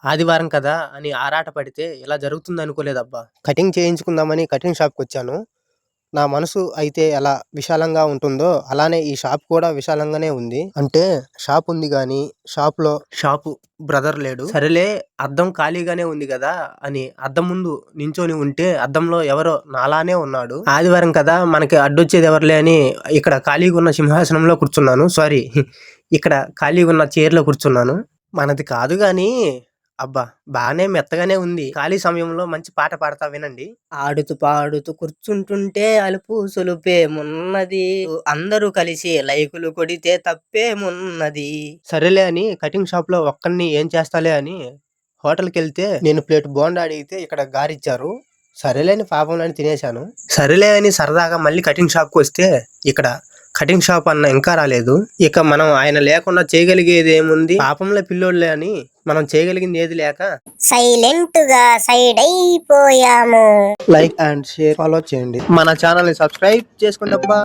ఆదివారం కదా అని ఆరాట పడితే ఇలా జరుగుతుందనుకోలేదబ్బా! Cutting చేయించుకుందామని cutting షాప్‌కొచ్చాను. నా మనసు అయితే ఎలా విశాలంగా ఉంటుందో, అలానే ఈ షాప్ కూడా విశాలంగానే ఉంది. అంటే షాప్ ఉంది గానీ, షాపు బ్రదర్ లేడు. సరేలే అద్దం ఖాళీగానే ఉంది గదా! అని అద్దం ముందు నించొని ఉంటే, అద్దంలో ఎవరో నాలానే ఉన్నాడు. ఆదివారం కదా! మనకి అడ్డొచ్చేది ఎవరులే అని ఇక్కడ ఖాళీగున్న సింహాసనంలో కూర్చున్నాను. సారీ ఇక్కడ ఖాళీగున్న చైర్‌లో కూర్చున్నాను. మనది కాదు గానీ అబ్బా! బానే మెత్తగానే ఉంది. ఖాళీ సమయంలో మంచి పాట పాడతా వినండి. ఆడుతూ పాడుతూ కూర్చుంటుంటే అలుపు సొలుపేమున్నది, అందరూ కలిసి లైకులు కొడితే తప్పేమున్నది. సరేలే అని కటింగ్ షాప్‌లో ఒక్కడిని ఏం చేస్తాలే అని హోటల్‌కెళ్తే నేను ప్లేట్ బోండా అడిగితే ఇక్కడ గారిచ్చారు. సరేలే అని పాపంలే అని తినేశాను. సరేలే అని సరదాగా మళ్ళీ కటింగ్ షాప్‌కొస్తే ఇక్కడ కటింగ్ షాప్ అన్న ఇంకా రాలేదు. ఇక మనం ఆయన లేకుండా చేయగలిగేది ఏముంది? పాపంలే పిల్లోడులే అని మనం చేయగలిగింది ఏది లేక సైలెంట్ గా సైడ్ అయిపోయాము. లైక్ అండ్ షేర్ ఫాలో చేయండి. మన ఛానల్ ని సబ్స్క్రైబ్ చేసుకోండి అబ్బా.